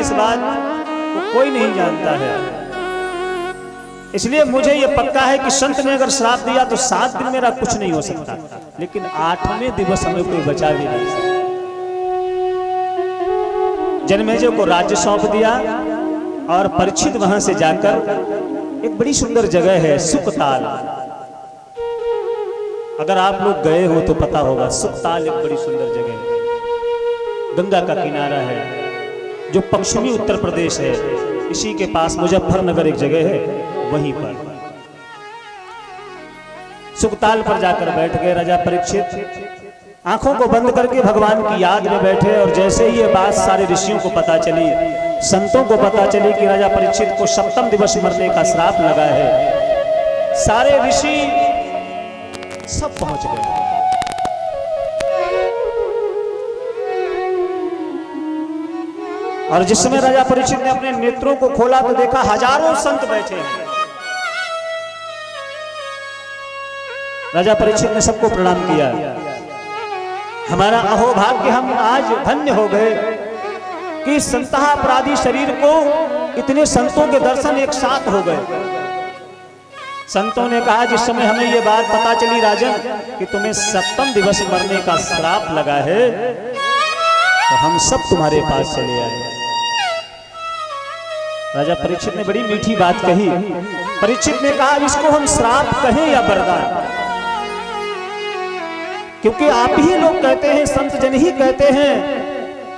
इस बात को कोई नहीं जानता है। इसलिए मुझे यह पक्का है कि संत ने अगर श्राप दिया तो 7 दिन मेरा कुछ नहीं हो सकता, लेकिन 8वें दिवस हमें कोई बचा भी नहीं सकता। जन्मेजय को राज्य सौंप दिया और परीक्षित वहां से जाकर एक बड़ी सुंदर जगह है सुकताल। अगर आप लोग गए हो तो पता होगा, सुकताल एक बड़ी सुंदर जगह है, गंगा का किनारा है, जो पश्चिमी उत्तर प्रदेश है। इसी के पास मुजफ्फरनगर एक जगह है, वहीं पर सुकताल पर जाकर बैठ गए राजा परीक्षित। आंखों को बंद करके भगवान की याद में बैठे, और जैसे ही ये बात सारे ऋषियों को पता चली, संतों को पता चली कि राजा परीक्षित को 7वें दिवस मरने का श्राप लगा है, सारे ऋषि सब पहुंच गए। और जिस समय राजा परीक्षित ने अपने नेत्रों को खोला तो देखा हजारों संत बैठे हैं। राजा परीक्षित ने सबको प्रणाम किया। हमारा अहोभाग्य, हम आज धन्य हो गए कि संतः अपराधी शरीर को इतने संतों के दर्शन एक साथ हो गए। संतों ने कहा, जिस समय हमें यह बात पता चली राजन कि तुम्हें 7वें दिवस मरने का श्राप लगा है, तो हम सब तुम्हारे पास चले आए। राजा परीक्षित ने बड़ी मीठी बात कही। परीक्षित ने कहा, इसको हम श्राप कहें या वरदान, क्योंकि आप ही लोग कहते हैं, संत जन ही कहते हैं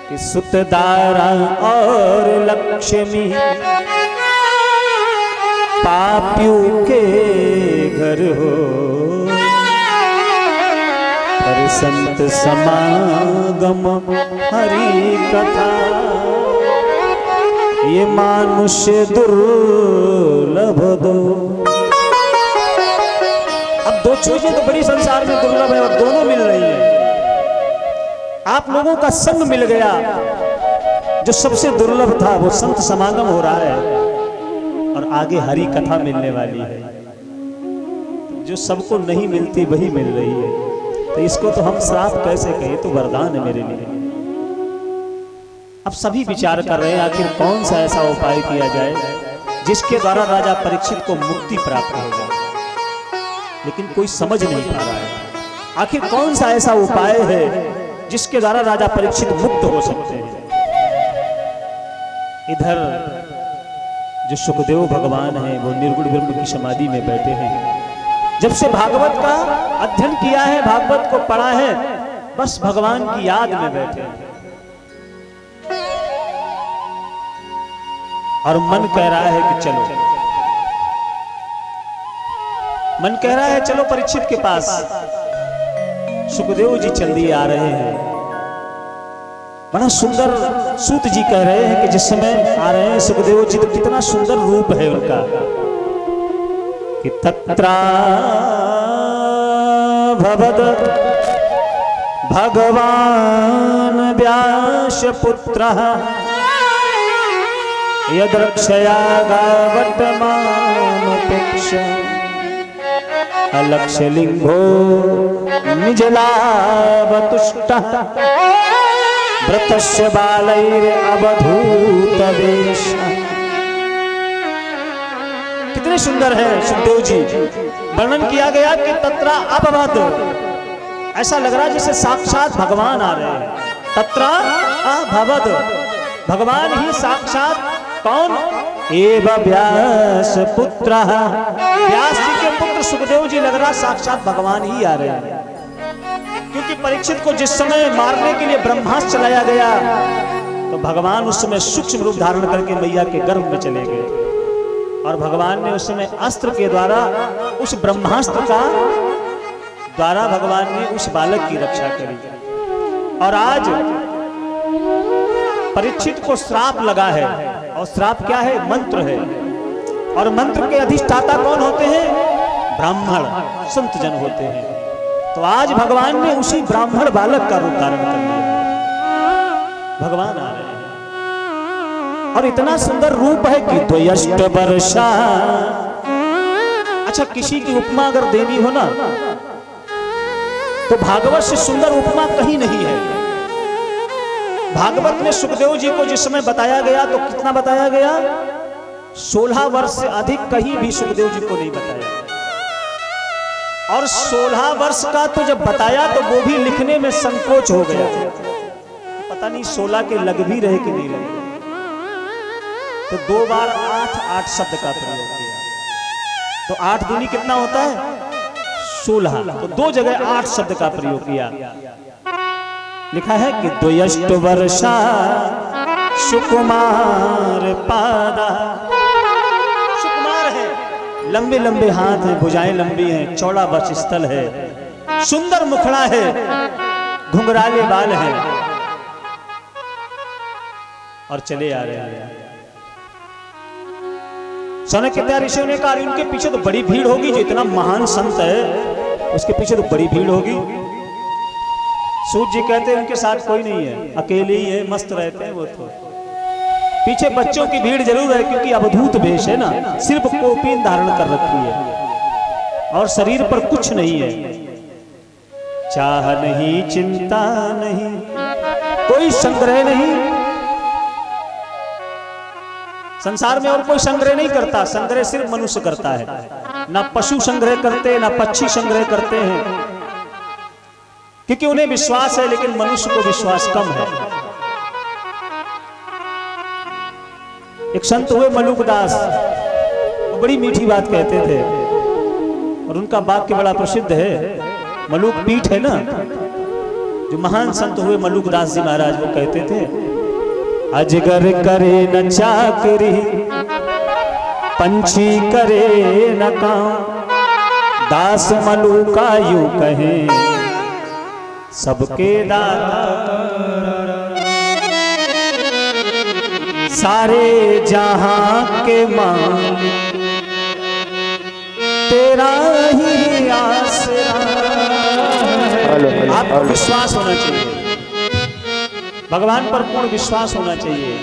कि सुतदारा और लक्ष्मी पापियों के घर हो, पर संत समागम हरि कथा ये मानुष्य दुर्लभ दो। अब दो चीजें तो बड़ी संसार में दुर्लभ है और दोनों मिल रही है। आप लोगों का संग मिल गया, जो सबसे दुर्लभ था वो संत समागम हो रहा है, और आगे हरि कथा मिलने वाली है, जो सबको नहीं मिलती वही मिल रही है। तो इसको तो हम श्राप कैसे कहें, तो वरदान है मेरे लिए। अब सभी विचार कर रहे हैं आखिर कौन सा ऐसा उपाय किया जाए जिसके द्वारा राजा परीक्षित को मुक्ति प्राप्त हो जाए, लेकिन कोई समझ नहीं पा रहा है आखिर कौन सा ऐसा उपाय है जिसके द्वारा राजा परीक्षित मुक्त हो सकते हैं। इधर जो सुखदेव भगवान हैं वो निर्गुण ब्रह्म की समाधि में बैठे हैं। जब से भागवत का अध्ययन किया है, भागवत को पढ़ा है, बस भगवान की याद में बैठे हैं। और मन कह रहा है कि चलो, मन कह रहा है चलो परीक्षित के पास। सुखदेव जी चल दिए आ रहे हैं। बड़ा सुंदर सूत जी कह रहे हैं कि जिस समय आ रहे हैं सुखदेव जी, तो कितना सुंदर रूप है उनका कि तत्रा भवद भगवान व्यास पुत्र यद्रक्षया गावटमानुपेक्ष अलक्ष्यलिंगो निजलावतुष्टः व्रतस्य बालैरवधूत वेश। कितने सुंदर है सुखदेव जी। वर्णन किया गया कि तत्रा अभवद, ऐसा लग रहा है जैसे साक्षात भगवान आ रहे हैं। तत्रा अभवद, भगवान ही साक्षात कौन? एव व्यास पुत्र, व्यास जी के पुत्र सुखदेव जी लग रहा साक्षात भगवान ही आ रहे हैं। क्योंकि परीक्षित को जिस समय मारने के लिए ब्रह्मास्त्र चलाया गया तो भगवान उस समय सूक्ष्म रूप धारण करके मैया के गर्भ में चले गए, और भगवान ने उस समय अस्त्र के द्वारा उस ब्रह्मास्त्र का द्वारा भगवान ने उस बालक की रक्षा करी। और आज परीक्षित को श्राप लगा है, और श्राप क्या है? मंत्र है। और मंत्र के अधिष्ठाता कौन होते हैं? ब्राह्मण संत जन होते हैं। तो आज भगवान ने उसी ब्राह्मण बालक का रूप धारण कर लिया। भगवान आ रहे हैं और इतना सुंदर रूप है कि द्वयष्ट वर्षा। अच्छा, किसी की उपमा अगर देनी हो ना तो भागवत से सुंदर उपमा कहीं नहीं है। भागवत में सुखदेव जी को जिस समय बताया गया तो कितना बताया गया? 16 वर्ष से अधिक कहीं भी सुखदेव जी को नहीं बताया। और 16 वर्ष का तो जब बताया तो वो भी लिखने में संकोच हो गया। पता नहीं 16 के लग भी रहे कि नहीं लगे, तो 2 बार 8 शब्द का प्रयोग किया। तो 8 दूनी कितना होता है? 16। तो 2 जगह 8 शब्द का प्रयोग किया। लिखा है कि द्वयष्ट वर्षा सुकुमार पादा। सुकुमार है, लंबे लंबे हाथ हैं, भुजाएं लंबी हैं, चौड़ा वक्षस्थल है, सुंदर मुखड़ा है, घुंघराले बाल हैं और चले आ रहे हैं। चाणक्य ऋषियों ने कहा उनके पीछे तो बड़ी भीड़ होगी, जो इतना महान संत है उसके पीछे तो बड़ी भीड़ होगी। सूत जी कहते हैं उनके साथ कोई नहीं है, अकेले ही है, मस्त रहते हैं वो। तो पीछे बच्चों की भीड़ जरूर है, क्योंकि अवधूत वेश है ना, सिर्फ कोपीन धारण कर रखी है और शरीर पर कुछ नहीं है। चाह नहीं, चिंता नहीं, कोई संग्रह नहीं। संसार में और कोई संग्रह नहीं करता, संग्रह सिर्फ मनुष्य करता है। ना पशु संग्रह करते, ना पक्षी संग्रह करते हैं, क्योंकि उन्हें विश्वास है, लेकिन मनुष्य को विश्वास कम है। एक संत हुए मलुकदास, बड़ी मीठी बात कहते थे और उनका वाक्य बड़ा प्रसिद्ध है। मलुक पीठ है ना, जो महान संत हुए मलुकदास जी महाराज, वो कहते थे अजगर करे न चाकरी, पंछी करे न काम, दास मलुका यूं कहे सबके दाता, सारे जहां के मालिक तेरा ही आसरा है। आपको विश्वास होना चाहिए, भगवान पर पूर्ण विश्वास होना चाहिए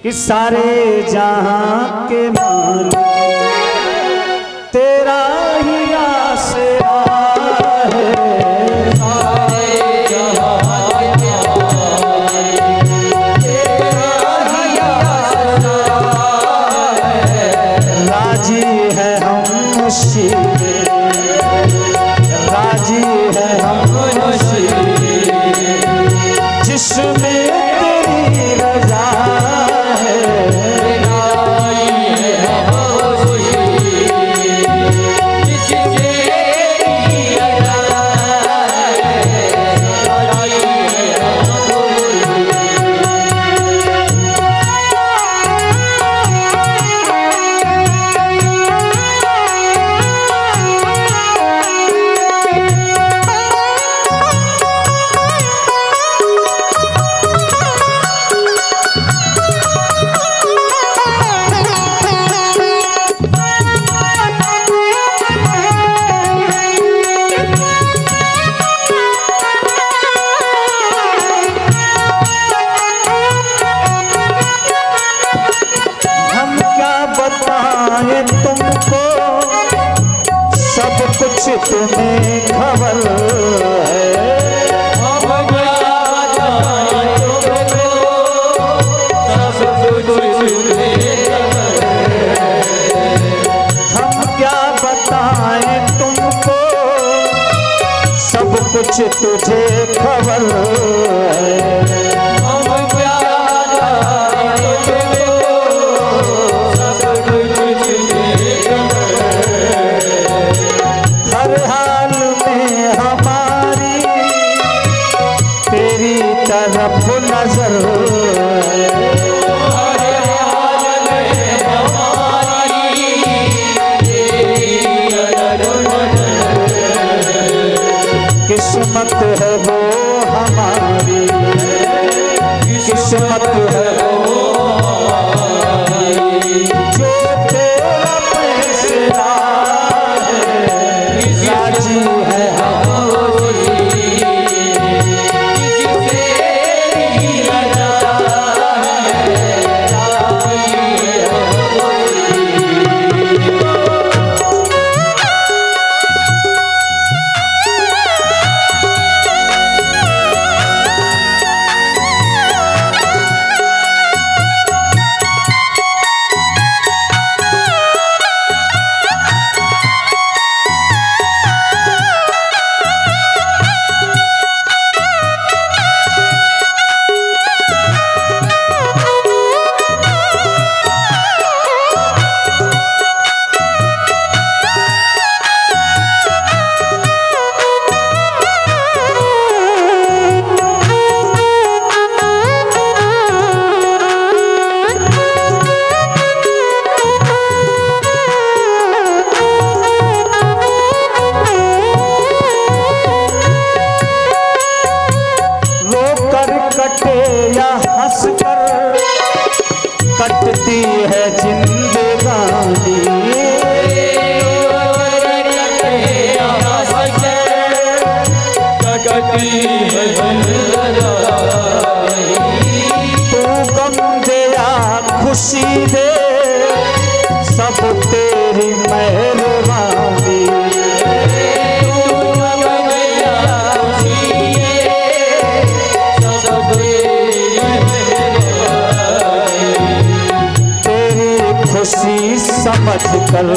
कि सारे जहां के मालिक तेरा ही आसरा है। राजी है हम जिसमें तेरी रजा है। तुमको सब कुछ तुम्हें खबर है। हम क्या बताएं तुमको, सब कुछ तुझे खबर है। हर हाल में हमारी तेरी तरफ नजर, किस्मत है वो हमारी, किस्मत है वो जो तेरा फैसला है। राजी है दे सब तेरी मेहरबानी। तेरी खुशी समझ कर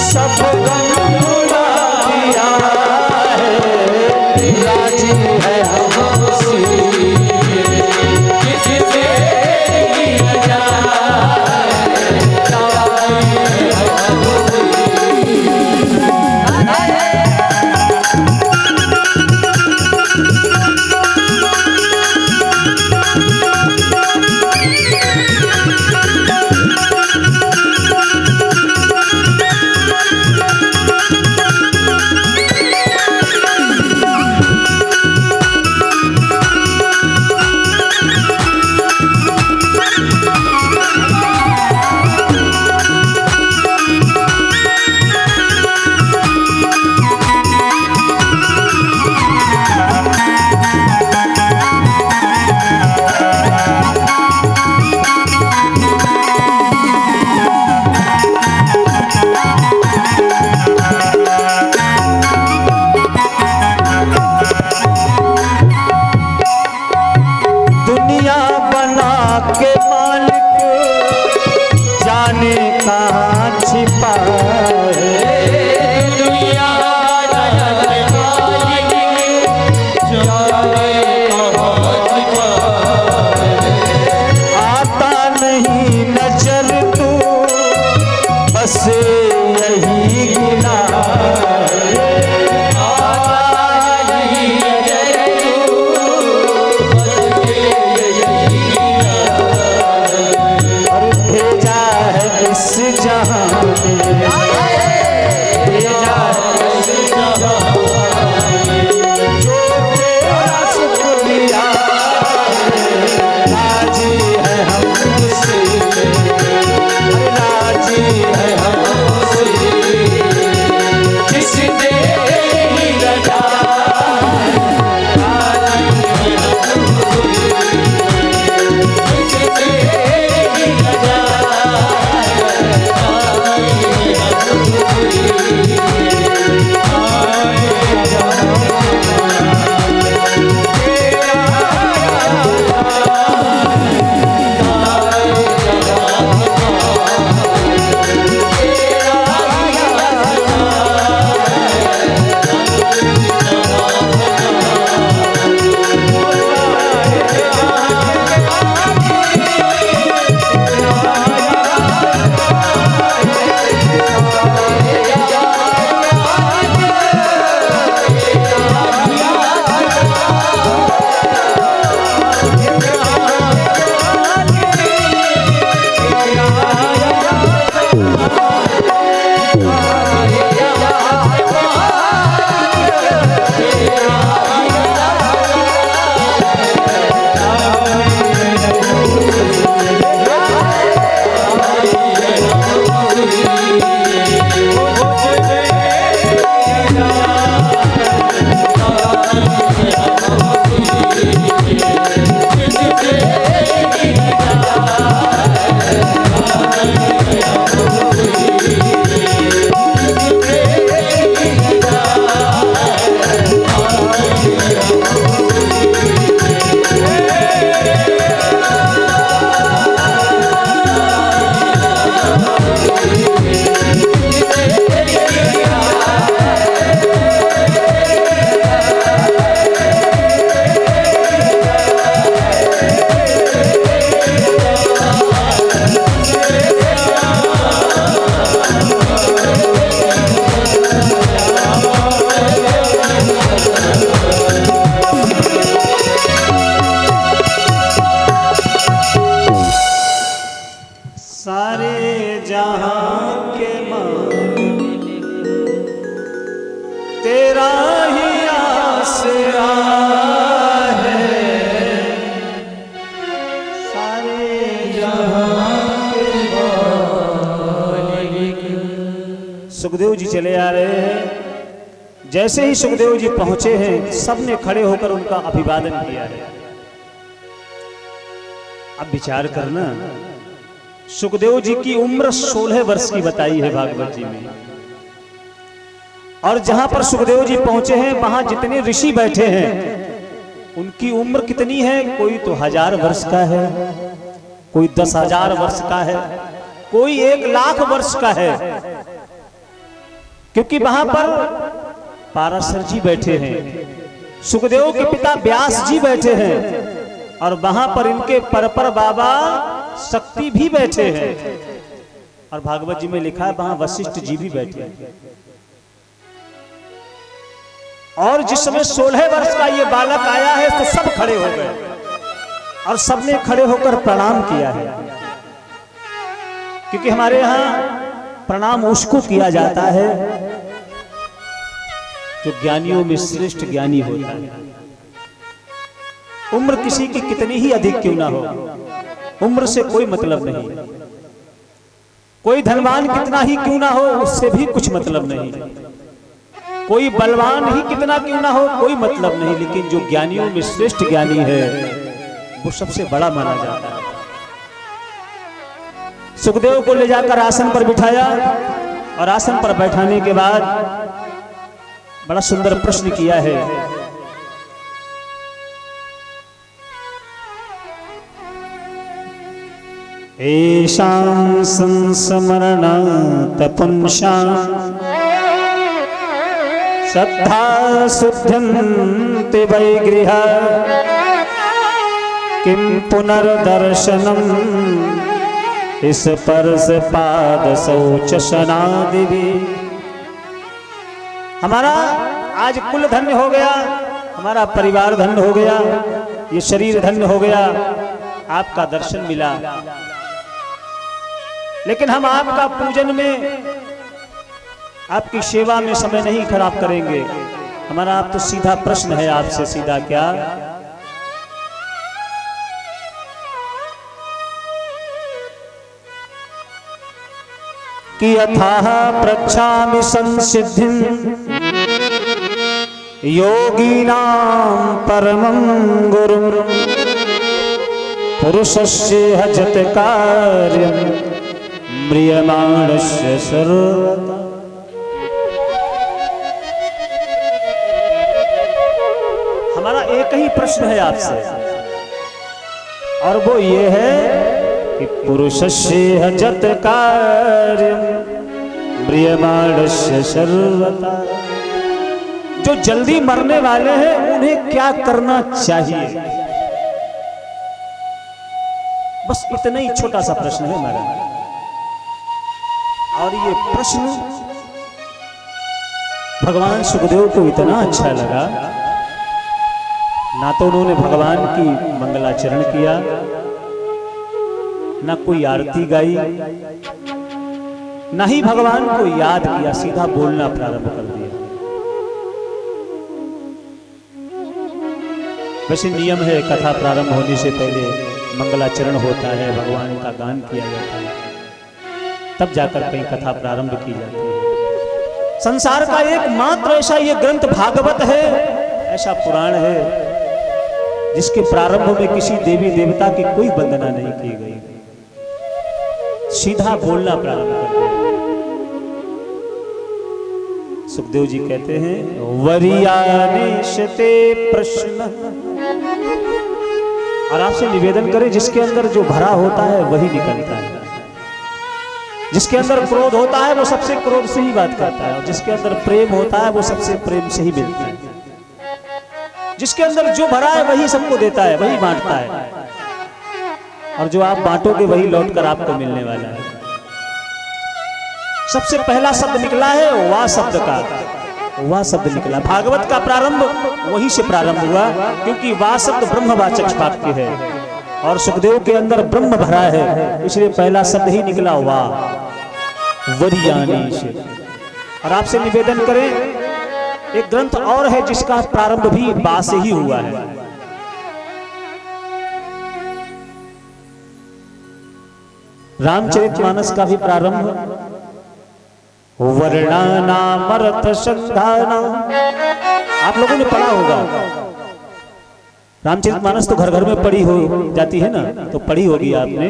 सब गम भुला दिया है, राजी है हमसे किससे लिया जाए, राजी है हमसे। सुखदेव जी चले आ रहे हैं, जैसे ही सुखदेव जी पहुंचे हैं, सबने खड़े होकर उनका अभिवादन किया है। अब विचार करना, सुखदेव जी की उम्र 16 वर्ष की बताई है भागवत जी में, और जहां पर सुखदेव जी पहुंचे हैं वहां जितने ऋषि बैठे हैं उनकी उम्र कितनी है? कोई तो 1000 वर्ष का है, कोई 10,000 वर्ष का है, कोई 1,00,000 वर्ष का है, क्योंकि वहां पर पाराशर जी बैठे हैं, सुखदेव के पिता व्यास जी बैठे हैं, और वहां पर इनके परपर बाबा शक्ति भी बैठे हैं, और भागवत जी में लिखा है वहां वशिष्ठ जी भी बैठे हैं। और जिस समय 16 वर्ष का ये बालक आया है तो सब खड़े हो गए और सबने खड़े होकर प्रणाम किया है, क्योंकि हमारे यहां प्रणाम उसको किया जाता है जो ज्ञानियों में श्रेष्ठ ज्ञानी होता है। उम्र किसी की कितनी ही अधिक क्यों ना हो, उम्र से कोई मतलब नहीं, कोई धनवान कितना ही क्यों ना हो उससे भी कुछ मतलब नहीं, कोई बलवान ही कितना क्यों ना हो कोई मतलब नहीं, लेकिन जो ज्ञानियों में श्रेष्ठ ज्ञानी है वो सबसे बड़ा माना जाता है। सुखदेव को ले जाकर आसन पर बिठाया और आसन पर बैठाने के बाद बड़ा सुंदर प्रश्न किया है। एषां संस्मरणात् पुंसां श्रद्धा शुद्ध्यन्ति वै गृहा किं पुनर्दर्शनम् स्पर्श पाद शौच स्नादिवि। हमारा आज कुल धन्य हो गया, हमारा परिवार धन्य हो गया, ये शरीर धन्य हो गया, आपका दर्शन मिला, लेकिन हम आपका पूजन में, आपकी सेवा में समय नहीं खराब करेंगे। हमारा आप तो सीधा प्रश्न है आपसे, सीधा क्या? कि अथाह प्रच्छामि संसिद्धिं योगीनां परमं गुरुं पुरुषस्य जत कार्यं म्रियमाणस्य सर्वदा। हमारा एक ही प्रश्न है आपसे, और वो ये है कि पुरुषस्य जत कार्यं म्रियमाणस्य सर्वदा। जो जल्दी मरने वाले हैं उन्हें क्या करना चाहिए? बस इतना ही छोटा सा प्रश्न है हमारा, और ये प्रश्न भगवान सुखदेव को इतना अच्छा लगा, ना तो उन्होंने भगवान की मंगलाचरण किया, ना कोई आरती गाई, ना ही भगवान को याद किया, सीधा बोलना प्रारंभ कर दिया। वैसे नियम है, कथा प्रारंभ होने से पहले मंगलाचरण होता है, भगवान का गान किया जाता है, तब जाकर कहीं कथा प्रारंभ की जाती है। संसार का एकमात्र ऐसा ये ग्रंथ भागवत है, ऐसा पुराण है जिसके प्रारंभ में किसी देवी देवता की कोई वंदना नहीं की गई, सीधा बोलना प्रारंभ कर दिया। सुखदेव जी कहते हैं वरियानेशते प्रश्न, और आपसे निवेदन करें जिसके अंदर जो भरा होता है वही निकलता है, जिसके अंदर क्रोध होता है वो सबसे क्रोध से ही बात करता है, और जिसके अंदर प्रेम होता है वो सबसे प्रेम से ही मिलता है, जिसके अंदर जो भरा है वही सबको देता है, वही बांटता है, और जो आप बांटोगे वही लौटकर आपको मिलने वाला है। सबसे पहला शब्द निकला है वाह शब्द का, वाह शब्द निकला। भागवत का प्रारंभ वहीं से प्रारंभ हुआ, क्योंकि वाह शब्द ब्रह्मवाचक वाक्य है और सुखदेव के अंदर ब्रह्म भरा है, इसलिए पहला शब्द ही निकला वाह वरियानीश। और आपसे निवेदन करें, एक ग्रंथ और है जिसका प्रारंभ भी बा से ही हुआ है, रामचरितमानस का भी प्रारंभ वर्णानामर्थ संधाना। आप लोगों ने पढ़ा होगा, रामचरितमानस तो घर घर में पढ़ी हो जाती है ना, तो पढ़ी होगी आपने।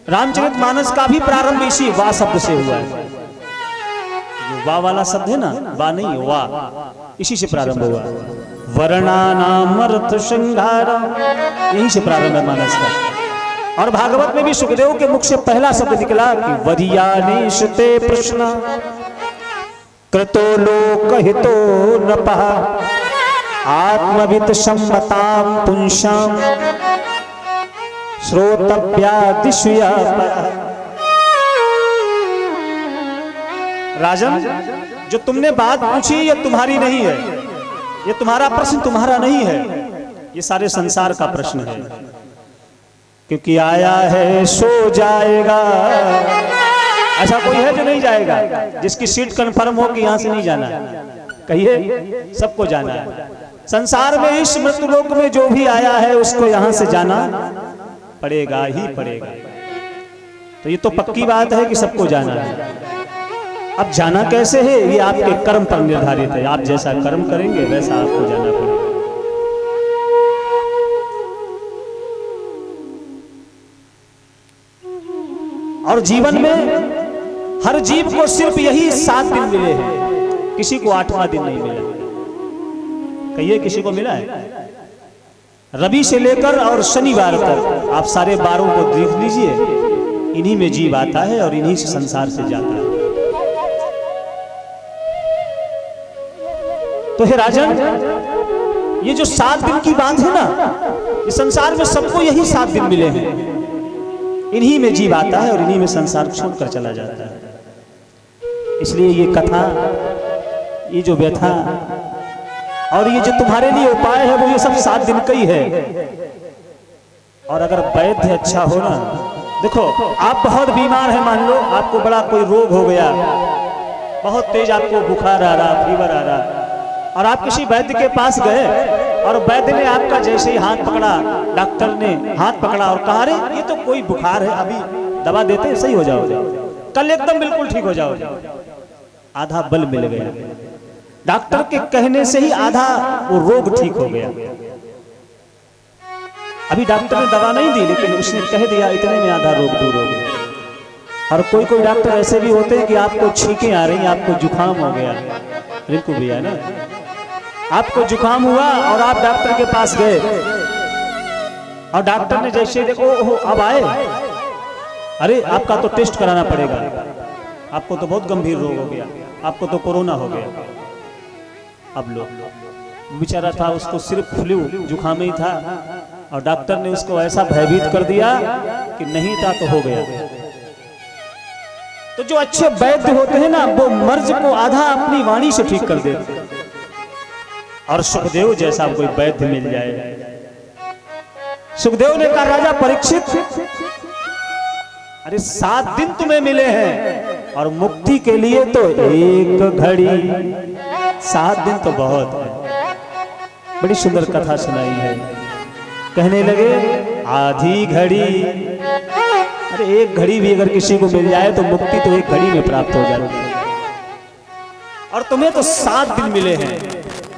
रामचरितमानस का भी प्रारंभ इसी वा शब्द से हुआ है। जो वा वाला शब्द है ना, वा नहीं वा, इसी से प्रारंभ हुआ। वर्णानामर्थ संधाना, यही से प्रारंभ है मानस का। और भागवत में भी सुखदेव के मुख से पहला शब्द निकला कि वरियानेशते प्रश्न कृतो लोकहितो नपः आत्मवित् सम्मतां पुंसां श्रोतव्यादिशुया। राजन, जो तुमने बात पूछी ये तुम्हारी नहीं है, ये तुम्हारा प्रश्न तुम्हारा नहीं है, ये सारे संसार का प्रश्न है। क्योंकि आया है सो जाएगा। ऐसा कोई है जो नहीं जाएगा? जिसकी सीट कंफर्म हो कि यहां से नहीं जाना, कहिए सबको जाना है। संसार में इस मृत्युलोक में जो भी आया है उसको यहां से जाना पड़ेगा ही पड़ेगा। तो ये तो पक्की बात है कि सबको जाना है। अब जाना कैसे है ये आपके कर्म पर निर्धारित है। आप जैसा कर्म करेंगे वैसा आपको जाना पड़ेगा। और जीवन में हर जीव को सिर्फ यही 7 दिन मिले हैं, किसी को 8वां दिन नहीं मिला। कहिए किसी को मिला है? रवि से लेकर और शनिवार तक आप सारे बारों को देख लीजिए, इन्हीं में जीव आता है और इन्हीं से संसार से जाता है। तो हे राजन, ये जो 7 दिन की बात है ना, ये संसार में सबको यही 7 दिन मिले हैं। इन्हीं में जीव आता है और इन्हीं में संसार छोड़कर चला जाता है। इसलिए ये कथा, ये जो व्यथा और ये जो तुम्हारे लिए उपाय है, वो ये सब 7 दिन का ही है। और अगर वैद्य अच्छा हो ना, देखो आप बहुत बीमार हैं, मान लो आपको बड़ा कोई रोग हो गया, बहुत तेज आपको बुखार आ रहा, फीवर आ रहा, और आप किसी वैद्य के पास गए और वैद्य ने आपका जैसे ही हाथ पकड़ा, डॉक्टर ने हाथ पकड़ा और कहा, अरे ये तो कोई बुखार है, अभी दवा देते हैं सही हो जाओगे, कल एकदम बिल्कुल ठीक हो जाओगे। आधा बल मिल गया, डॉक्टर के कहने से ही आधा वो रोग ठीक हो गया। अभी डॉक्टर ने दवा नहीं दी, लेकिन उसने कह दिया, इतने में आधा रोग दूर हो गया। और कोई कोई डॉक्टर ऐसे भी होते हैं कि आपको छींकें आ रही, आपको जुकाम हो गया, रिंकू भैया ना, आपको जुकाम हुआ और आप डॉक्टर के पास गए और डॉक्टर ने जैसे देखो, ओहो अब आए, अरे आपका तो टेस्ट कराना पड़ेगा, आपको तो बहुत गंभीर रोग हो गया, आपको तो कोरोना हो गया। अब लोग बेचारा था, उसको सिर्फ फ्लू जुकाम ही था और डॉक्टर ने उसको ऐसा भयभीत कर दिया कि नहीं था तो हो गया। तो जो अच्छे वैद्य होते हैं ना, वो मर्ज को आधा अपनी वाणी से ठीक कर देते हैं। और सुखदेव जैसा कोई वैद्य मिल जाए। सुखदेव ने कहा, राजा परीक्षित, अरे 7 दिन तुम्हें मिले हैं और मुक्ति के लिए तो 1 घड़ी, 7 दिन तो बहुत है। बड़ी सुंदर कथा सुनाई है। कहने लगे आधी घड़ी, अरे 1 घड़ी भी अगर किसी को मिल जाए तो मुक्ति तो 1 घड़ी में प्राप्त हो जाती है, और तुम्हें तो 7 दिन मिले हैं।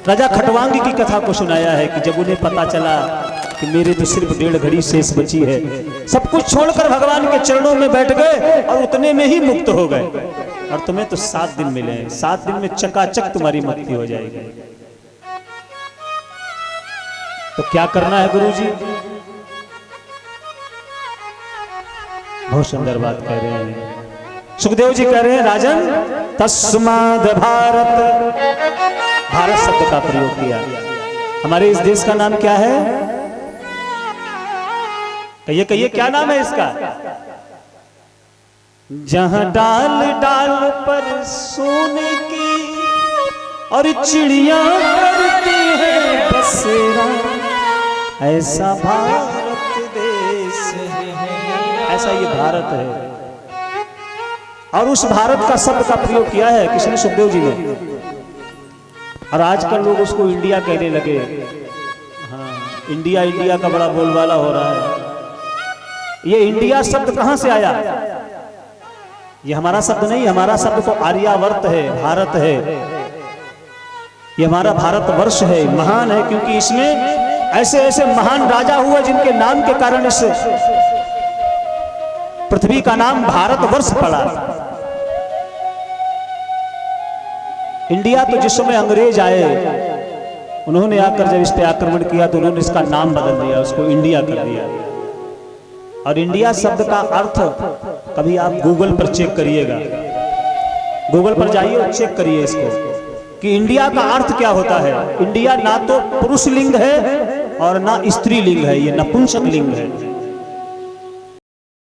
राजा खटवांगी की कथा को सुनाया है कि जब उन्हें पता चला कि मेरे तो सिर्फ 1.5 घड़ी शेष बची है, सब कुछ छोड़कर भगवान के चरणों में बैठ गए और उतने में ही मुक्त हो गए। और तुम्हें तो 7 दिन मिले हैं, 7 दिन में चकाचक तुम्हारी मुक्ति हो जाएगी। तो क्या करना है गुरुजी? बहुत सुंदर बात कह रहे हैं सुखदेव जी, कह रहे हैं राजन तस्माद भारत, भारत शब्द का प्रयोग किया। हमारे इस देश का नाम क्या है? कहिए कहिए, क्या नाम है इसका? जहां डाल डाल पर सोने की और चिड़िया करती है बसेरा, ऐसा भारत देश है, ऐसा ये भारत है। और उस भारत का शब्द का प्रयोग किया है किसने? सुखदेव जी ने। और आजकल लोग उसको इंडिया कहने लगे। हाँ, इंडिया इंडिया का बड़ा बोलबाला हो रहा है। ये इंडिया शब्द कहां से आया? ये हमारा शब्द नहीं, हमारा शब्द तो आर्यावर्त है, भारत है, ये हमारा भारतवर्ष है, महान है, क्योंकि इसमें ऐसे ऐसे महान राजा हुए जिनके नाम के कारण इस पृथ्वी का नाम भारतवर्ष पड़ा। इंडिया तो जिस समय अंग्रेज आए, उन्होंने आकर जब इस पे आक्रमण किया तो उन्होंने इसका नाम बदल दिया, उसको इंडिया कर दिया। और इंडिया शब्द का अर्थ कभी आप गूगल पर चेक करिएगा, गूगल पर जाइए और चेक करिए इसको कि इंडिया का अर्थ क्या होता है। इंडिया ना तो पुरुष लिंग है और ना स्त्री लिंग है, ये नपुंसक लिंग है।